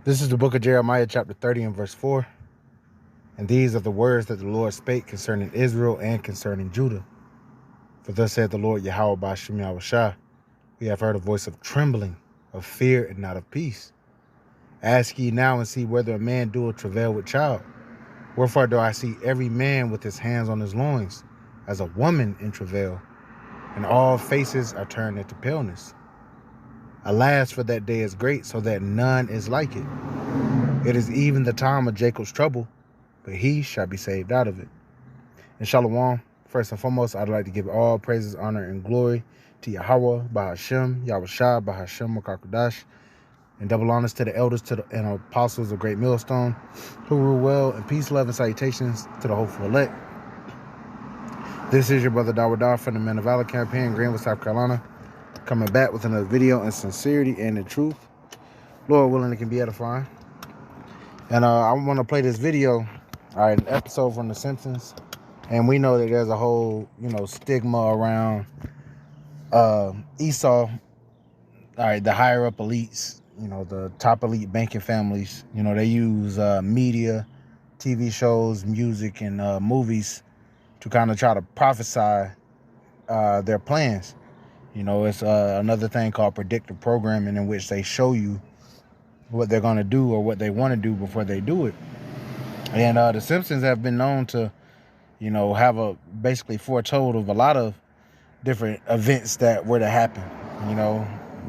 This is the book of Jeremiah, chapter 30 and verse 4. And these are the words that the Lord spake concerning Israel and concerning Judah. For thus saith the Lord Yahweh Ba'ashem Yahushua, we have heard a voice of trembling, of fear, and not of peace. Ask ye now and see whether a man doeth travail with child. Wherefore do I see every man with his hands on his loins, as a woman in travail, and all faces are turned into paleness. Alas, for that day is great, so that none is like it. It is even the time of Jacob's trouble, but he shall be saved out of it. And Shalom, first and foremost, I'd like to give all praises, honor, and glory to Yahweh, Ba'ashem, Yahushua, Ba'ashem, Makakodash, and double honors to the elders and apostles of Great Millstone, who rule well, and peace, love, and salutations to the hopeful elect. This is your brother Dawadah from the Men of Valor campaign, Greenville, South Carolina, coming back with another video in sincerity and in truth. Lord willing, it can be edifying. And I want to play this video, an episode from The Simpsons. And we know that there's a whole, stigma around Esau, the higher up elites, the top elite banking families. They use media, TV shows, music, and movies to kind of try to prophesy their plans. It's another thing called predictive programming, in which they show you what they're going to do or what they want to do before they do it. And the Simpsons have been known to, have basically foretold of a lot of different events that were to happen.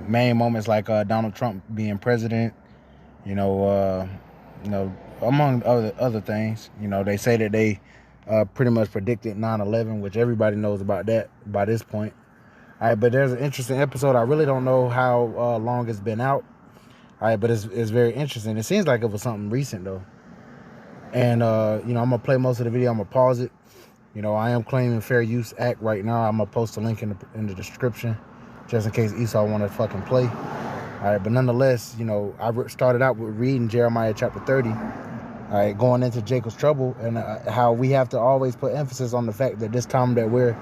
Main moments like Donald Trump being president, among other things. They say that they pretty much predicted 9/11, which everybody knows about that by this point. All right, but there's an interesting episode. I really don't know how long it's been out. All right, but it's very interesting. It seems like it was something recent, though. And, I'm going to play most of the video. I'm going to pause it. I am claiming Fair Use Act right now. I'm going to post a link in the description just in case Esau want to fucking play. All right, but nonetheless, I started out with reading Jeremiah chapter 30. All right, going into Jacob's trouble, and how we have to always put emphasis on the fact that this time that we're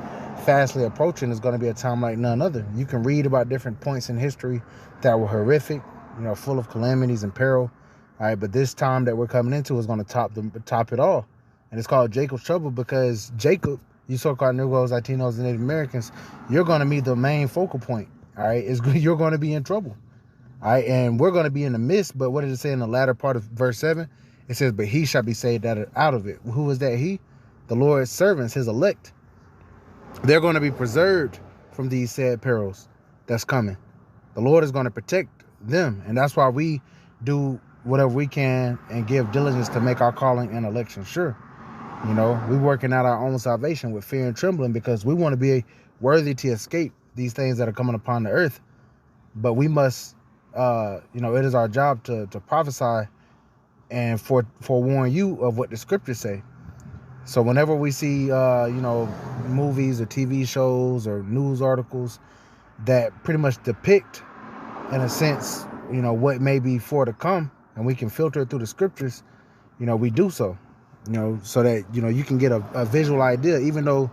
fastly approaching is going to be a time like none other. You can read about different points in history that were horrific, full of calamities and peril. All right, but this time that we're coming into is going to top it all. And it's called Jacob's trouble because Jacob, you so-called Negroes, Latinos, and Native Americans, you're going to be the main focal point. All right, you're going to be in trouble. All right, and we're going to be in the midst. But what does it say in the latter part of verse 7? It says, but he shall be saved out of it. Who is that he? The Lord's servants, his elect. They're going to be preserved from these sad perils that's coming. The Lord is going to protect them. And that's why we do whatever we can and give diligence to make our calling and election sure. We're working out our own salvation with fear and trembling because we want to be worthy to escape these things that are coming upon the earth. But we must, it is our job to prophesy and forewarn you of what the scriptures say. So whenever we see, movies or TV shows or news articles that pretty much depict, in a sense, what may be for to come, and we can filter it through the scriptures, we do so, so that, you can get a visual idea, even though,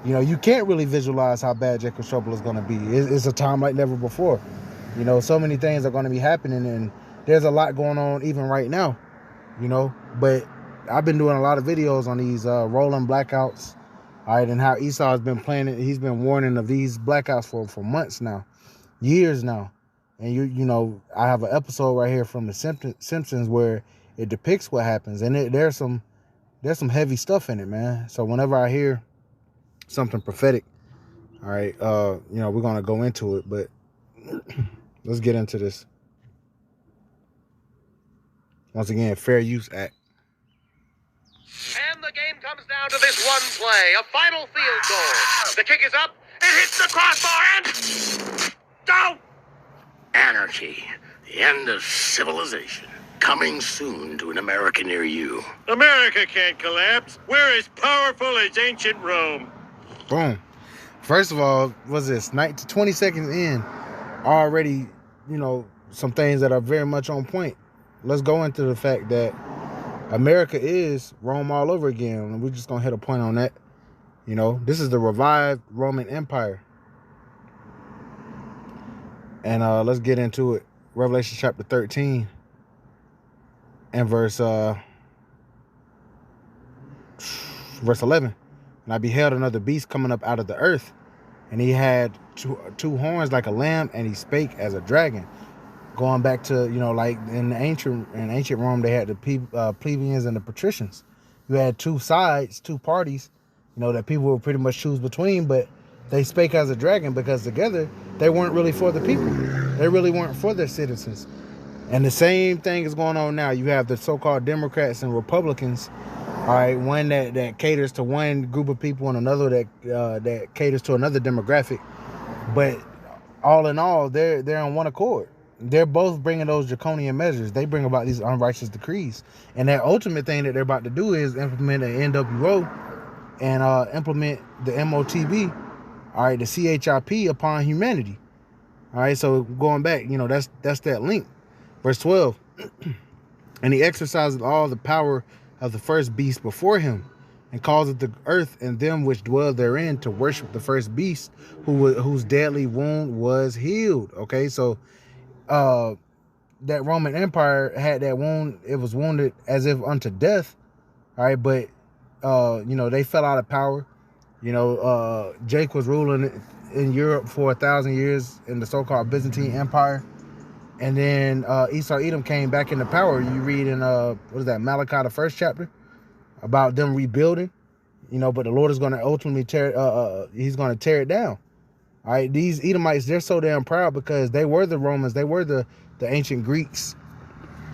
you can't really visualize how bad Jacob's trouble is going to be. It's a time like never before. So many things are going to be happening, and there's a lot going on even right now, but I've been doing a lot of videos on these rolling blackouts, all right, and how Esau has been planning. He's been warning of these blackouts for months now, years now. And I have an episode right here from the Simpsons where it depicts what happens, and there's some heavy stuff in it, man. So whenever I hear something prophetic, all right, we're gonna go into it, but let's get into this. Once again, Fair Use Act. And the game comes down to this one play, a final field goal. The kick is up, it hits the crossbar, and down! Anarchy, the end of civilization, coming soon to an America near you. America can't collapse. We're as powerful as ancient Rome. Boom. First of all, what's this? 20 seconds in, already, some things that are very much on point. Let's go into the fact that America is Rome all over again, and we're just going to hit a point on that. This is the revived Roman Empire. And let's get into it. Revelation chapter 13. And verse 11. And I beheld another beast coming up out of the earth, and he had two horns like a lamb, and he spake as a dragon. Going back to, like in ancient Rome, they had the plebeians and the patricians. You had two sides, two parties, that people would pretty much choose between, but they spake as a dragon because together they weren't really for the people. They really weren't for their citizens. And the same thing is going on now. You have the so-called Democrats and Republicans, all right, one that caters to one group of people and another that caters to another demographic. But all in all, they're on one accord. They're both bringing those draconian measures. They bring about these unrighteous decrees. And that ultimate thing that they're about to do is implement an NWO and implement the MOTB, all right, the CHIP upon humanity. All right, so going back, that's that link. Verse 12, and he exercised all the power of the first beast before him, and caused the earth and them which dwell therein to worship the first beast, whose deadly wound was healed. Okay, so that Roman Empire had that wound. It was wounded as if unto death. All right, but they fell out of power. Jake was ruling in Europe for 1,000 years in the so-called Byzantine Empire. And then Esau Edom came back into power. You read in Malachi, the first chapter, about them rebuilding. But the Lord is going to ultimately he's going to tear it down. All right, these Edomites, they're so damn proud because they were the Romans, they were the ancient Greeks,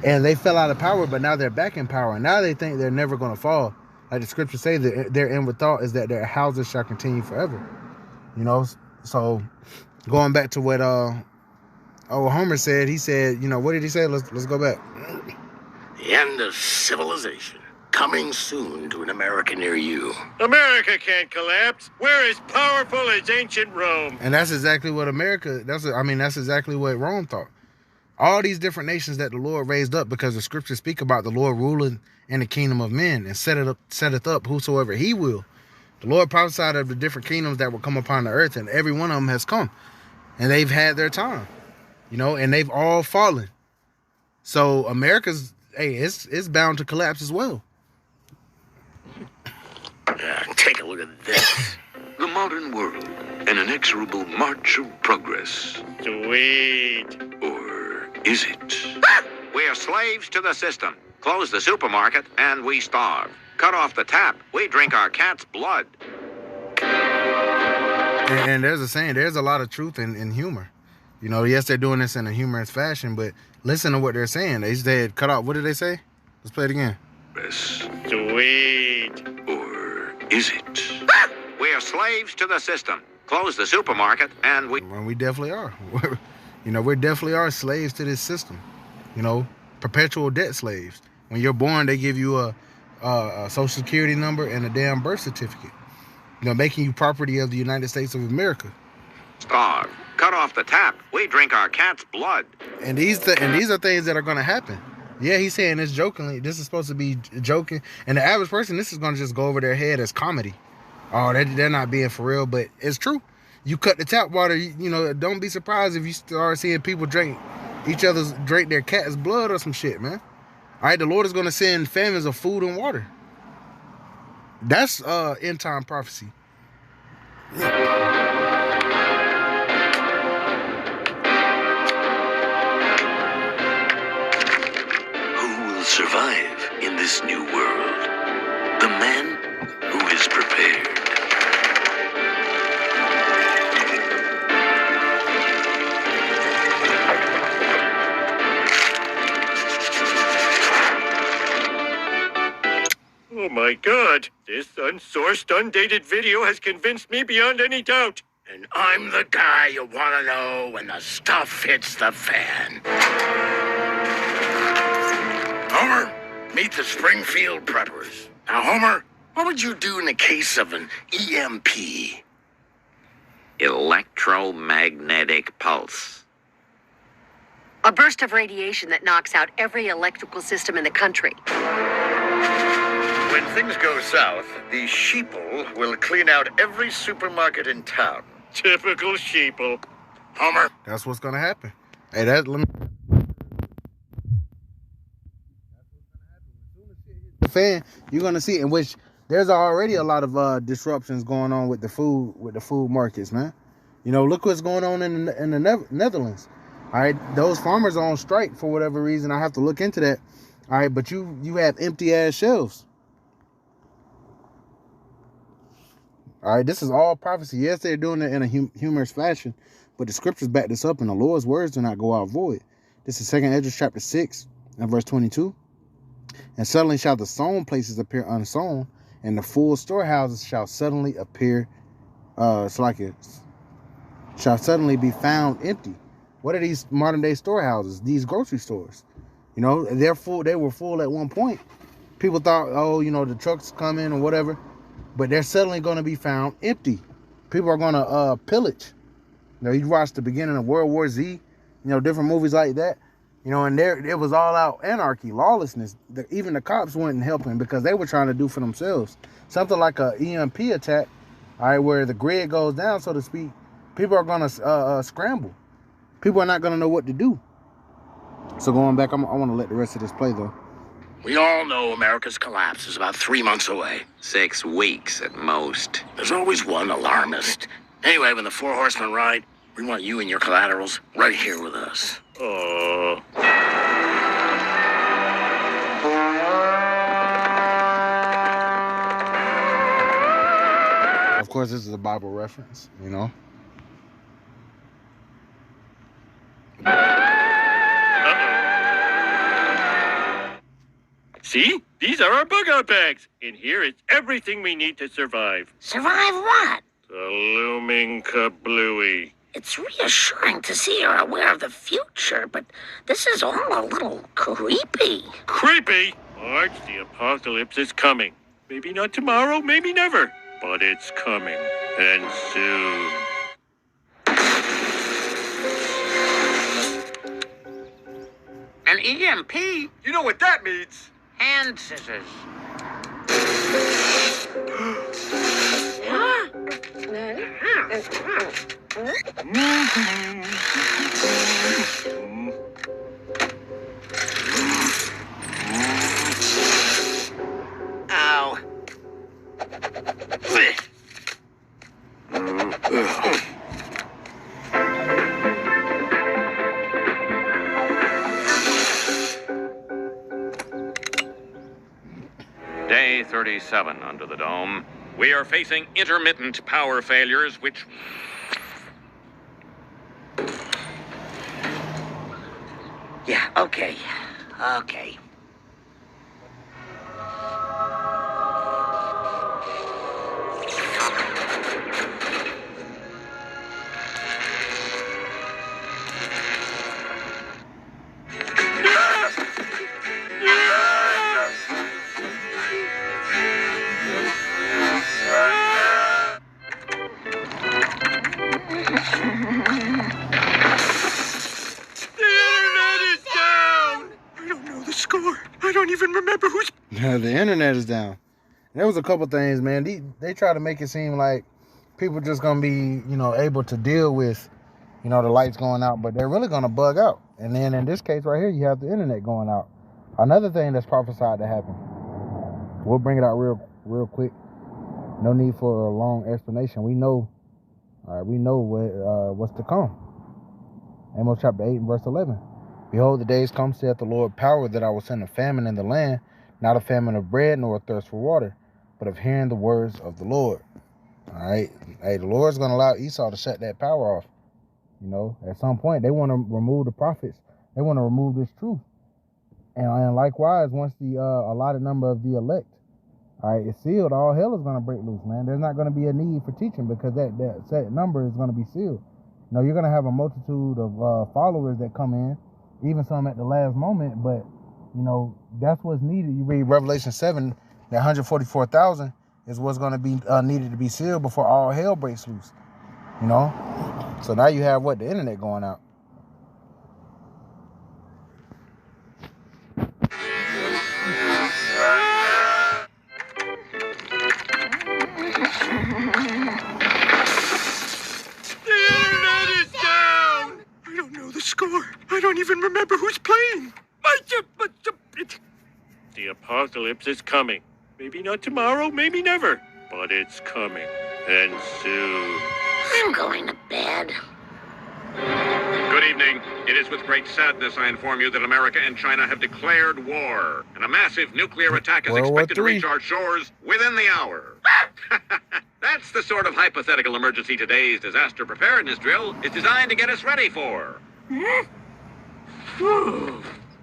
and they fell out of power, but now they're back in power. And now they think they're never going to fall. Like the scriptures say, that their inward thought is that their houses shall continue forever. So going back to what Homer said, he said, what did he say? Let's go back. The end of civilization. Coming soon to an America near you. America can't collapse. We're as powerful as ancient Rome. And that's exactly what that's exactly what Rome thought. All these different nations that the Lord raised up, because the scriptures speak about the Lord ruling in the kingdom of men and setteth up whosoever he will. The Lord prophesied of the different kingdoms that will come upon the earth, and every one of them has come. And they've had their time, and they've all fallen. So America's, it's bound to collapse as well. Take a look at this. The modern world, an inexorable march of progress. Sweet. Or is it? We are slaves to the system. Close the supermarket and we starve. Cut off the tap, we drink our cat's blood. And there's a saying, there's a lot of truth in humor. Yes, they're doing this in a humorous fashion, but listen to what they're saying. They said, cut off. What did they say? Let's play it again. Sweet. Or is it? We are slaves to the system. Close the supermarket and we... Well, we definitely are. We definitely are slaves to this system. Perpetual debt slaves. When you're born, they give you a social security number and a damn birth certificate. Making you property of the United States of America. Starve. Cut off the tap. We drink our cat's blood. And these are things that are going to happen. Yeah, he's saying this jokingly. This is supposed to be joking. And the average person, this is going to just go over their head as comedy. Oh, they're not being for real, but it's true. You cut the tap water, don't be surprised if you start seeing people drink their cat's blood or some shit, man. All right, the Lord is going to send famines of food and water. That's end time prophecy. Who will survive in this new world? The man who is prepared. Oh my God, this unsourced, undated video has convinced me beyond any doubt. And I'm the guy you want to know when the stuff hits the fan. Homer, meet the Springfield Preppers. Now, Homer, what would you do in the case of an EMP? Electromagnetic pulse. A burst of radiation that knocks out every electrical system in the country. When things go south, the sheeple will clean out every supermarket in town. Typical sheeple. Homer. That's what's going to happen. Hey, let me fan, you're gonna see, in which there's already a lot of disruptions going on with the food markets, man. You know, look what's going on in the Netherlands. All right, those farmers are on strike for whatever reason. I have to look into that. All right, but you have empty ass shelves. All right, this is all prophecy. Yes, they're doing it in a humorous fashion, but the scriptures back this up, and the Lord's words do not go out void. This is 2nd Esdras chapter 6 and verse 22. And suddenly shall the sown places appear unsown, and the full storehouses shall suddenly appear, shall suddenly be found empty. What are these modern day storehouses? These grocery stores. You know, they're full. They were full at one point. People thought, oh, you know, the trucks come in or whatever, but they're suddenly going to be found empty. People are going to pillage. You know, you watch the beginning of World War Z, you know, different movies like that. You know, and there it was all out anarchy, lawlessness. Even the cops weren't helping because they were trying to do for themselves. Something like a EMP attack, all right, where the grid goes down, so to speak. People are going to scramble. People are not going to know what to do. So going back, I want to let the rest of this play, though. We all know America's collapse is about 3 months away. 6 weeks at most. There's always one alarmist. Anyway, when the 4 horsemen ride, we want you and your collaterals right here with us. Oh. Of course, this is a Bible reference, you know. See? These are our bug-out bags. In here is everything we need to survive. Survive what? The looming kablooey. It's reassuring to see you're aware of the future, but this is all a little creepy. Creepy? Marge, the apocalypse is coming. Maybe not tomorrow, maybe never. But it's coming. And soon. An EMP? You know what that means? Hand scissors. Ow. Day 37 under the dome. We are facing intermittent power failures, which... Yeah, okay. Okay. The internet is down. There was a couple things, man. They try to make it seem like people just gonna be, you know, able to deal with, you know, the lights going out, but they're really gonna bug out. And then in this case right here, you have the internet going out. Another thing that's prophesied to happen. We'll bring it out real quick. No need for a long explanation. We know what's to come. Amos chapter 8 and verse 11. Behold, the days come, saith the Lord, power, that I will send a famine in the land, not a famine of bread, nor a thirst for water, but of hearing the words of the Lord. All right. Hey, the Lord's going to allow Esau to shut that power off. You know, at some point, they want to remove the prophets. They want to remove this truth. And likewise, once the allotted number of the elect, all right, is sealed, all hell is going to break loose, man. There's not going to be a need for teaching because that set number is going to be sealed. You know, you're going to have a multitude of followers that come in, even some at the last moment, but you know, that's what's needed. You read Revelation 7, that 144,000 is what's going to be needed to be sealed before all hell breaks loose. You know? So now you have what? The internet going out. The internet is down! I don't know the score. I don't even remember who's playing. The apocalypse is coming. Maybe not tomorrow, maybe never, but it's coming. And soon. I'm going to bed. Good evening. It is with great sadness I inform you that America and China have declared war, and a massive nuclear attack is World War expected to reach our shores within the hour. That's the sort of hypothetical emergency today's disaster preparedness drill is designed to get us ready for.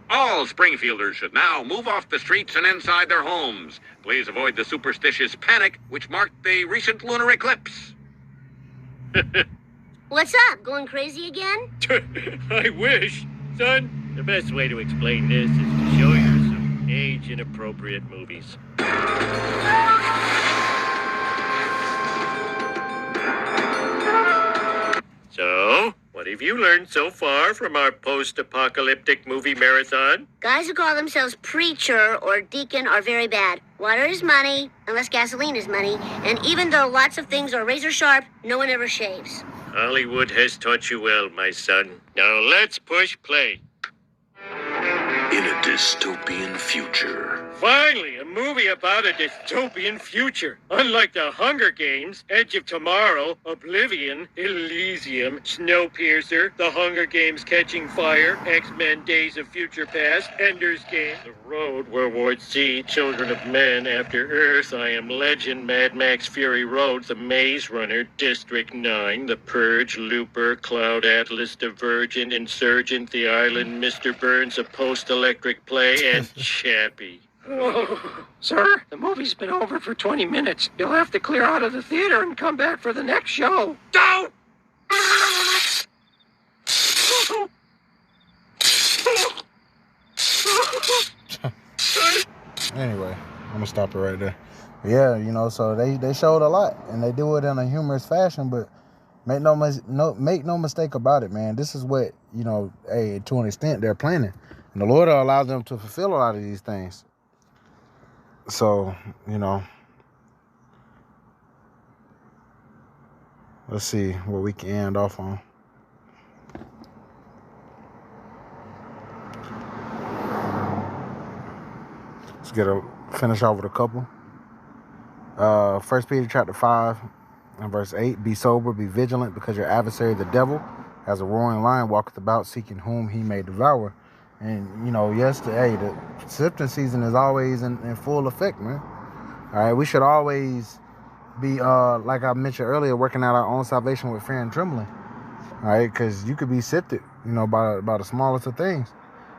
All Springfielders should now move off the streets and inside their homes. Please avoid the superstitious panic which marked the recent lunar eclipse. What's up? Going crazy again? I wish. Son, the best way to explain this is to show you some age-inappropriate movies. So, what have you learned so far from our post-apocalyptic movie marathon? Guys who call themselves preacher or deacon are very bad. Water is money, unless gasoline is money. And even though lots of things are razor sharp, no one ever shaves. Hollywood has taught you well, my son. Now let's push play. In a dystopian future, Finally, a movie about a dystopian future. Unlike the Hunger Games, Edge of Tomorrow, Oblivion, Elysium, Snowpiercer, The Hunger Games Catching Fire, X-Men Days of Future Past, Ender's Game, The Road, World War Z, Children of Men, After Earth, I Am Legend, Mad Max Fury Road, The Maze Runner, District 9, The Purge, Looper, Cloud Atlas, Divergent, Insurgent, The Island, Mr. Burns, A Post-Electric Play, and Chappie. Whoa. Sir, the movie's been over for 20 minutes. You'll have to clear out of the theater and come back for the next show. Don't! Anyway, I'm gonna stop it right there. Yeah, you know, so they showed a lot, and they do it in a humorous fashion, but make no mistake about it, man. This is what, you know, hey, to an extent they're planning, and the Lord will allow them to fulfill a lot of these things. So, you know, let's see what we can end off on. Let's finish off with a couple. 1 Peter chapter 5 and verse 8. Be sober, be vigilant, because your adversary, the devil, as a roaring lion, walketh about seeking whom he may devour. And, you know, the sifting season is always in full effect, man. All right, we should always be, like I mentioned earlier, working out our own salvation with fear and trembling. All right, because you could be sifted, you know, by the smallest of things.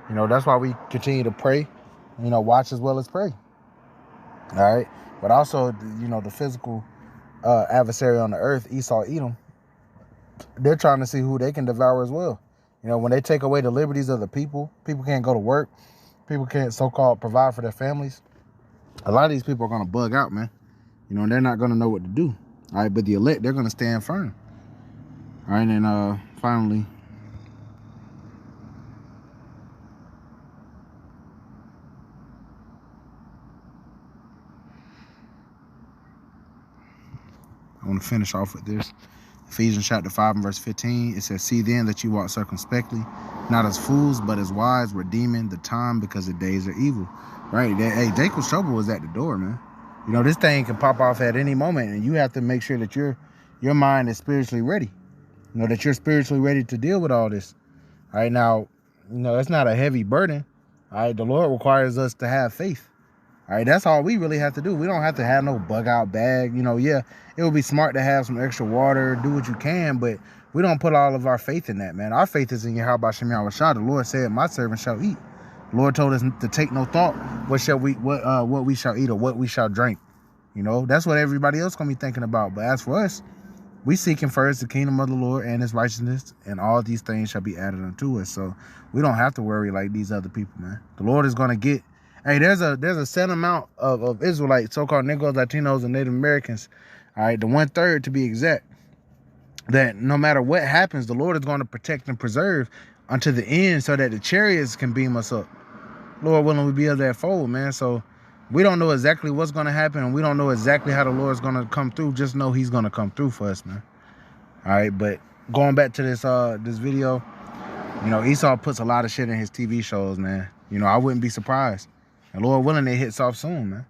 You know, that's why we continue to pray, you know, watch as well as pray. All right, but also, you know, the physical adversary on the earth, Esau, Edom, they're trying to see who they can devour as well. You know, when they take away the liberties of the people can't go to work. People can't so-called provide for their families. A lot of these people are going to bug out, man. You know, and they're not going to know what to do. All right, but the elect, they're going to stand firm. All right, and finally, I want to finish off with this. Ephesians chapter 5 and verse 15, it says, see then that you walk circumspectly, not as fools, but as wise, redeeming the time, because the days are evil. Right? Hey, Jacob's trouble is at the door, man. You know, this thing can pop off at any moment, and you have to make sure that your mind is spiritually ready. You know, that you're spiritually ready to deal with all this. All right, now, you know, it's not a heavy burden. All right, the Lord requires us to have faith. All right, that's all we really have to do. We don't have to have no bug out bag. You know, yeah, it would be smart to have some extra water, do what you can, but we don't put all of our faith in that, man. Our faith is in Yahweh Shem Yahushua. The Lord said, my servant shall eat. The Lord told us to take no thought what we shall eat or what we shall drink. You know, that's what everybody else gonna be thinking about. But as for us, we seeking first the kingdom of the Lord and his righteousness, and all these things shall be added unto us. So we don't have to worry like these other people, man. The Lord is gonna get. Hey, there's a set amount of Israelites, so-called Negroes, Latinos, and Native Americans, all right, the 1/3 to be exact, that no matter what happens, the Lord is going to protect and preserve unto the end so that the chariots can beam us up. Lord willing, we be of that fold, man. So we don't know exactly what's going to happen, and we don't know exactly how the Lord's going to come through. Just know he's going to come through for us, man. All right, but going back to this video, you know, Esau puts a lot of shit in his TV shows, man. You know, I wouldn't be surprised. And Lord willing, it hits off soon, man.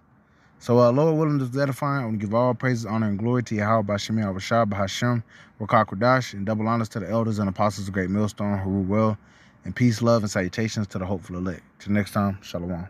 So, Lord willing, this is edifying. I want to give all praises, honor, and glory to Yahweh, Bashemi, Abashah, Bahashem, Wakak Kodash, and double honors to the elders and apostles of Great Millstone, who rule well, and peace, love, and salutations to the hopeful elect. Till next time, Shalom.